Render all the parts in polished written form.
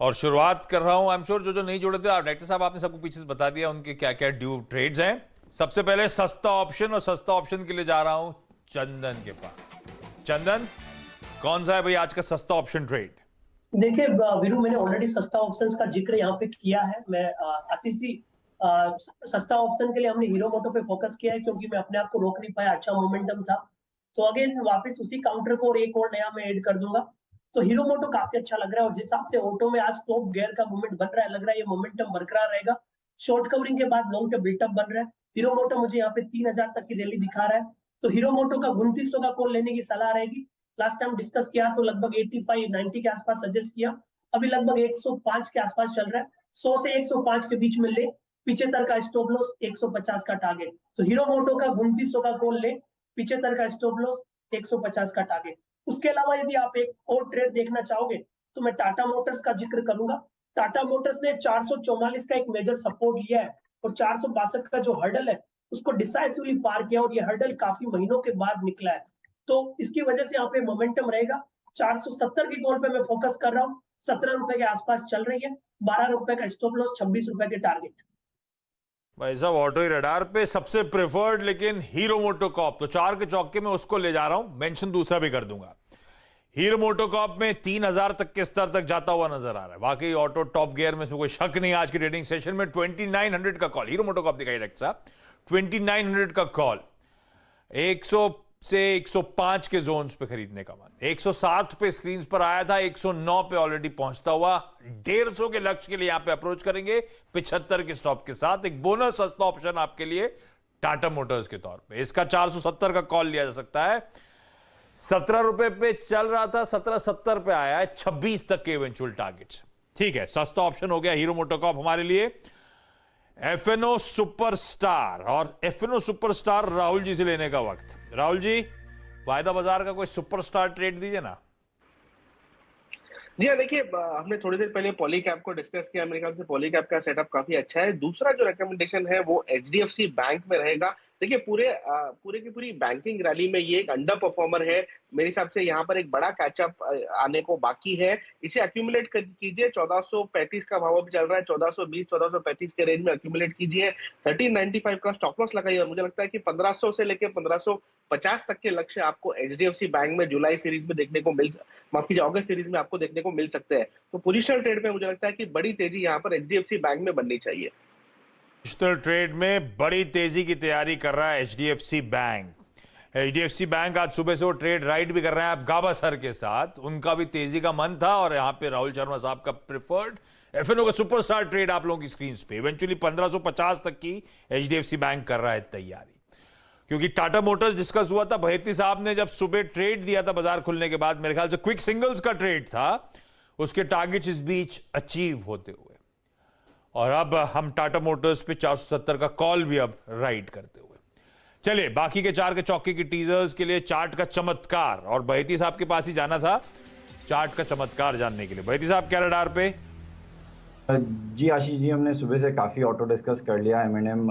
और शुरुआत कर रहा हूं। आई एम श्योर जो जो नहीं जुड़े थे, डायरेक्टर साहब आपने सबको पीछे से बता दिया उनके क्या क्या ड्यू ट्रेड्स हैं। सबसे पहले सस्ता ऑप्शन, और सस्ता ऑप्शन के लिए जा रहा हूं चंदन के पास। चंदन, कौन सा है भाई आज का सस्ता ऑप्शन ट्रेड? देखिए वीरू, मैंने ऑलरेडी सस्ता ऑप्शंस का जिक्र यहाँ पे किया है। मैं आशीष जी, सस्ता ऑप्शन के लिए हमने हीरो मोटो पे फोकस किया है क्योंकि मैं अपने आप को रोक नहीं पाया, अच्छा मोमेंटम था। तो अगेन वापस उसी काउंटर को और एक और नया मैं ऐड कर दूंगा। तो हीरो मोटो काफी अच्छा लग रहा है, और जिस हिसाब से ऑटो में आज टॉप गियर का मूवमेंट बन रहा है, लग रहा है ये मोमेंटम बरकरार रहेगा। शॉर्ट कवरिंग के बाद लॉन्ग टर्म बिल्टअप बन रहा है। हीरो मोटो मुझे यहाँ पे 3000 तक की रैली दिखा रहा है, तो हीरो मोटो का 2900 का कॉल लेने की सलाह रहेगी। लास्ट टाइम डिस्कस किया तो लगभग 85-90 के आसपास सजेस्ट किया, अभी लगभग 105 के आसपास चल रहा है। 100 से 105 के बीच में ले, 75 का स्टॉप लॉस, 150 का टारगेट। तो हीरो मोटो का 2900 का कॉल ले, 75 का स्टॉप लॉस, 150 का टारगेट। उसके अलावा यदि आप एक और ट्रेड देखना चाहोगे तो मैं टाटा मोटर्स का जिक्र करूंगा। टाटा मोटर्स ने 444 का एक मेजर सपोर्ट लिया है, और 462 का जो हर्डल है उसको डिसाइसिवली पार किया, और ये हर्डल काफी महीनों के बाद निकला है। तो इसकी वजह से यहाँ पे मोमेंटम रहेगा। 470 की कॉल पे मैं फोकस कर रहा हूँ, 17 रुपए के आसपास चल रही है। 12 रुपए का स्टॉप लॉस, 26 रुपए के टारगेट। भाई साहब ऑटो रडार पे सबसे प्रेफर्ड लेकिन हीरो मोटो कॉप, तो 4 के चौके में उसको ले जा रहा हूं। मेंशन दूसरा भी कर दूंगा। हीरो मोटो कॉप में 3000 तक के स्तर तक जाता हुआ नजर आ रहा है। वाकई ऑटो टॉप गियर में, कोई शक नहीं। आज की ट्रेडिंग सेशन में 2900 का कॉल हीरो मोटो कॉप दिखाई डायरेक्टर साहब। 2900 का कॉल, 100 से 105 के जोन्स पे खरीदने का मन। 107 पे स्क्रीन पर आया था, 109 पे ऑलरेडी पहुंचता हुआ। 150 के लक्ष्य के लिए यहां पे अप्रोच करेंगे 75 के स्टॉप के साथ। एक बोनस सस्ता ऑप्शन आपके लिए टाटा मोटर्स के तौर पे, इसका 470 का कॉल लिया जा सकता है। 17 रुपए पे चल रहा था, 1770 पे आया है, 26 तक के इवेंचुअल टारगेट्स। ठीक है, सस्ता ऑप्शन हो गया हीरो मोटोकॉप हमारे लिए। एफएनओ सुपरस्टार, और एफएनओ सुपरस्टार राहुल जी से लेने का वक्त। राहुल जी, वायदा बाजार का कोई सुपरस्टार ट्रेड दीजिए ना। जी हाँ, देखिए हमने थोड़ी देर पहले पॉलीकैप को डिस्कस किया। मेरे ख्याल से पॉलीकैप का सेटअप काफी अच्छा है। दूसरा जो रिकमेंडेशन है वो एचडीएफसी बैंक में रहेगा। देखिए पूरे की पूरी बैंकिंग रैली में ये एक अंडर परफॉर्मर है। मेरे हिसाब से यहाँ पर एक बड़ा कैचअप आने को बाकी है। इसे अक्यूमुलेट कीजिए। 1435 का भाव भी चल रहा है, 1420 1435 के रेंज में अक्यूमुलेट कीजिए। 1395 का स्टॉप लॉस लगाइए, और मुझे लगता है कि 1500 से लेकर 1550 तक के लक्ष्य आपको एचडीएफसी बैंक में जुलाई सीरीज में देखने को माफ कीजिए, अगस्त सीरीज में आपको देखने को मिल सकते हैं। तो पोजिशनल ट्रेड में मुझे लगता है कि बड़ी तेजी यहाँ पर एचडीएफसी बैंक में बननी चाहिए। पोजिशनल ट्रेड में बड़ी तेजी की तैयारी कर रहा है एचडीएफसी बैंक। एचडीएफसी बैंक आज सुबह से वो ट्रेड राइड भी कर रहे हैं आप गाबा सर के साथ। उनका भी तेजी का मन था, और यहां पे राहुल शर्मा साहब का प्रेफर्ड एफएनओ का सुपरस्टार ट्रेड आप लोगों की स्क्रीन पे। इवेंचुअली 1550 तक की एचडीएफसी बैंक कर रहा है तैयारी, क्योंकि टाटा मोटर्स डिस्कस हुआ था। भयती साहब ने जब सुबह ट्रेड दिया था बाजार खुलने के बाद, मेरे ख्याल से क्विक सिंगल्स का ट्रेड था, उसके टारगेट्स इस बीच अचीव होते हुए, और अब हम टाटा मोटर्स पे 470 का कॉल भी अब राइड करते हुए। चलिए बाकी के 4 के चौके की टीजर्स के लिए चार्ट का चमत्कार, और बहती साहब के पास ही जाना था चार्ट का चमत्कार जानने के लिए। बहती साहब क्या रडार पे? जी आशीष जी, हमने सुबह से काफ़ी ऑटो डिस्कस कर लिया, एम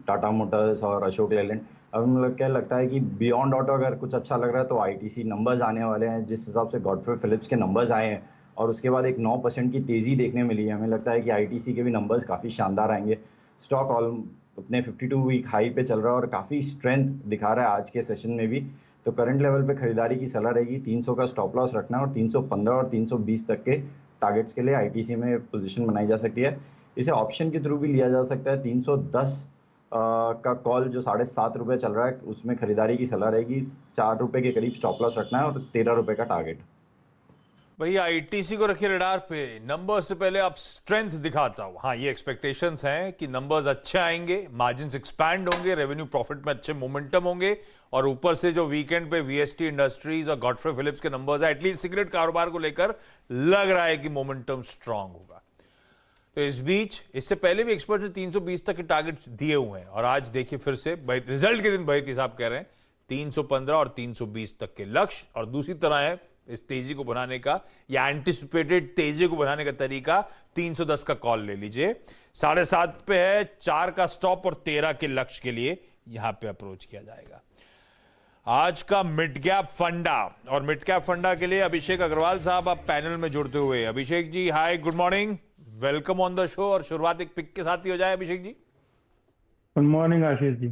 टाटा मोटर्स और अशोक लेलैंड। अब हम लोग क्या लगता है कि बियॉन्ड ऑटो अगर कुछ अच्छा लग रहा है तो आईटीसी नंबर्स आने वाले हैं। जिस हिसाब से गॉडफ्रे फिलिप्स के नंबर्स आए हैं और उसके बाद एक 9% की तेज़ी देखने मिली है, हमें लगता है कि आईटीसी के भी नंबर्स काफ़ी शानदार आएंगे। स्टॉक ऑल अपने 52 वीक हाई पे चल रहा है और काफ़ी स्ट्रेंथ दिखा रहा है आज के सेशन में भी। तो करंट लेवल पे खरीदारी की सलाह रहेगी। 300 का स्टॉप लॉस रखना है, और 315 और 320 तक के टारगेट्स के लिए आईटीसी में पोजीशन बनाई जा सकती है। इसे ऑप्शन के थ्रू भी लिया जा सकता है। 310 का कॉल जो 7.5 रुपये चल रहा है, उसमें खरीदारी की सलाह रहेगी। 4 रुपये के करीब स्टॉप लॉस रखना है, और 13 रुपये का टारगेट। भैया आईटीसी को रखिए रडार पे। नंबर से पहले आप स्ट्रेंथ दिखाता हूं। हाँ, ये एक्सपेक्टेशंस हैं कि नंबर्स अच्छे आएंगे, मार्जिन्स एक्सपैंड होंगे, रेवेन्यू प्रॉफिट में अच्छे मोमेंटम होंगे, और ऊपर से जो वीकेंड पे वीएसटी इंडस्ट्रीज और गॉडफ्रे फिलिप्स के नंबर्स है, एटलीस्ट सिगरेट कारोबार को लेकर लग रहा है कि मोमेंटम स्ट्रांग होगा। तो इस बीच इससे पहले भी एक्सपर्ट ने 320 तक के टारगेट दिए हुए हैं, और आज देखिए फिर से रिजल्ट के दिन बहती साहब कह रहे हैं 315 और 320 तक के लक्ष्य। और दूसरी तरह है इस तेजी को बनाने का, या एंटिसिपेटेड तेजी को बनाने का तरीका, 310 का कॉल ले लीजिए। 7.5 पे है, 4 का स्टॉप और 13 के लक्ष्य के लिए यहां पे अप्रोच किया जाएगा। आज का मिड कैप फंडा, और मिड कैप फंडा के लिए अभिषेक अग्रवाल साहब आप पैनल में जुड़ते हुए। Abhishek ji hi, good morning, welcome on the show. और शुरुआत एक पिक के साथ ही हो जाए अभिषेक जी। Good morning Ashish ji.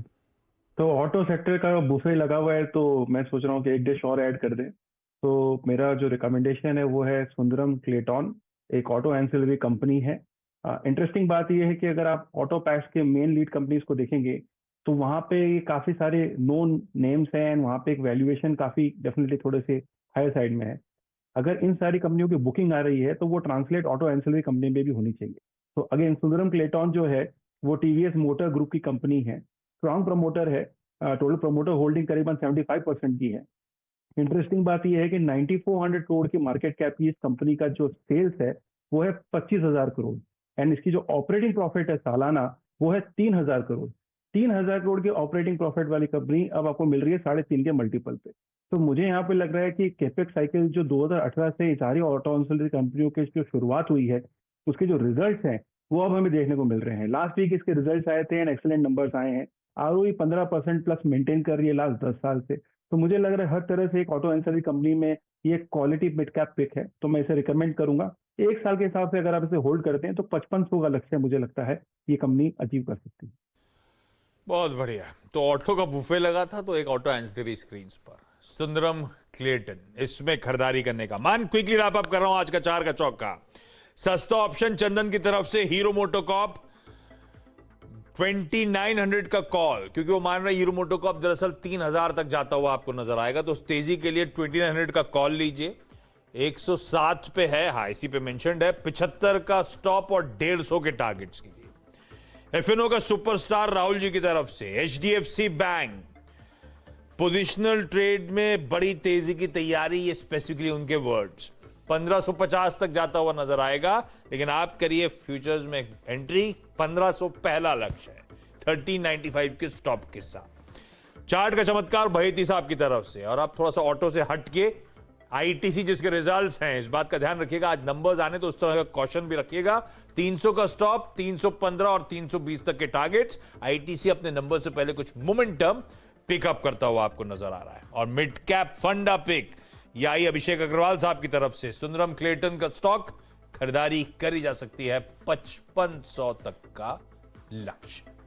तो ऑटो सेक्टर का बुफे लगा हुआ है, तो मैं सोच रहा हूँ कि एक डिश और ऐड कर दें। तो मेरा जो रिकमेंडेशन है वो है सुंदरम क्लेटन, एक ऑटो एंसिलरी कंपनी है। इंटरेस्टिंग बात यह है कि अगर आप ऑटो पैक्स के मेन लीड कंपनीज को देखेंगे तो वहाँ पे काफ़ी सारे नोन नेम्स हैं एंड वहाँ पे एक वैल्यूएशन काफ़ी डेफिनेटली थोड़े से हायर साइड में है। अगर इन सारी कंपनियों की बुकिंग आ रही है तो वो ट्रांसलेट ऑटो एंसिलरी कंपनी में भी होनी चाहिए। तो अगेन सुंदरम क्लेटन जो है वो टीवीएस मोटर ग्रुप की कंपनी है, स्ट्रॉन्ग प्रमोटर है, टोटल प्रमोटर होल्डिंग करीबन 75% की है। इंटरेस्टिंग बात यह है कि 9400 करोड़ की मार्केट कैप की इस कंपनी का जो सेल्स है वो है 25,000 करोड़ एंड इसकी जो ऑपरेटिंग प्रॉफिट है सालाना वो है 3,000 करोड़। 3,000 करोड़ की ऑपरेटिंग प्रॉफिट वाली कंपनी अब आपको मिल रही है 3.5 के मल्टीपल पे। तो मुझे यहाँ पे लग रहा है कि कैपेक्स साइकिल जो 2018 से सारी ऑटो एंसिलरी कंपनियों की जो शुरुआत हुई है उसके जो रिजल्ट्स हैं वो अब हमें देखने को मिल रहे हैं। लास्ट वीक इसके रिजल्ट्स आए थे एंड एक्सेलेंट नंबर्स आए हैं। आरओई 15% प्लस मेंटेन कर रही है लास्ट 10 साल से। तो मुझे लग रहा है हर तरह से एक ऑटो एंसिलरी कंपनी में ये क्वालिटी मिड कैप पिक है, तो मैं इसे रिकमेंड करूंगा। एक साल के हिसाब से अगर आप इसे होल्ड करते हैं तो 5500 का लक्ष्य मुझे लगता है ये कंपनी अचीव कर सकती है। बहुत बढ़िया। तो ऑटो का बुफे लगा था, तो एक ऑटो एंसिलरी स्क्रीन पर सुंदरम क्लेटन, इसमें खरीदारी करने का मान क्विकली रैप अप कर रहा हूं आज का 4 का चौका। सस्ता ऑप्शन चंदन की तरफ से हीरो मोटोकॉर्प 2900 का कॉल, क्योंकि वो मान रहे हीरो मोटोकॉर्प दरअसल 3000 तक जाता हुआ आपको नजर आएगा, तो उस तेजी के लिए 2900 का कॉल लीजिए। 107 पे है, हाँ इसी पे मेंशन्ड है, 75 का स्टॉप और 150 के टारगेट्स कीजिए। एफएनओ का सुपरस्टार राहुल जी की तरफ से एचडीएफसी बैंक पोजिशनल ट्रेड में बड़ी तेजी की तैयारी, ये स्पेसिफिकली उनके वर्ड्स। 1550 तक जाता हुआ नजर आएगा, लेकिन आप करिए फ्यूचर्स में एंट्री। 1500 पहला लक्ष्य है, 1395 के स्टॉप के साथ। चार्ट का चमत्कार भयती साहब की तरफ से। और आप थोड़ा सा ऑटो से हट के आईटीसी जिसके रिजल्ट्स हैं, इस बात का ध्यान रखिएगा, आज नंबर्स आने तो उस तरह का कॉशन भी रखिएगा। 300 का स्टॉप, 315 और 320 तक के टारगेट्स। आईटीसी अपने नंबर से पहले कुछ मोमेंटम पिकअप करता हुआ आपको नजर आ रहा है। और मिड कैप फंडा पिक यही अभिषेक अग्रवाल साहब की तरफ से सुंदरम क्लेटन का स्टॉक खरीदारी करी जा सकती है 5500 तक का लक्ष्य।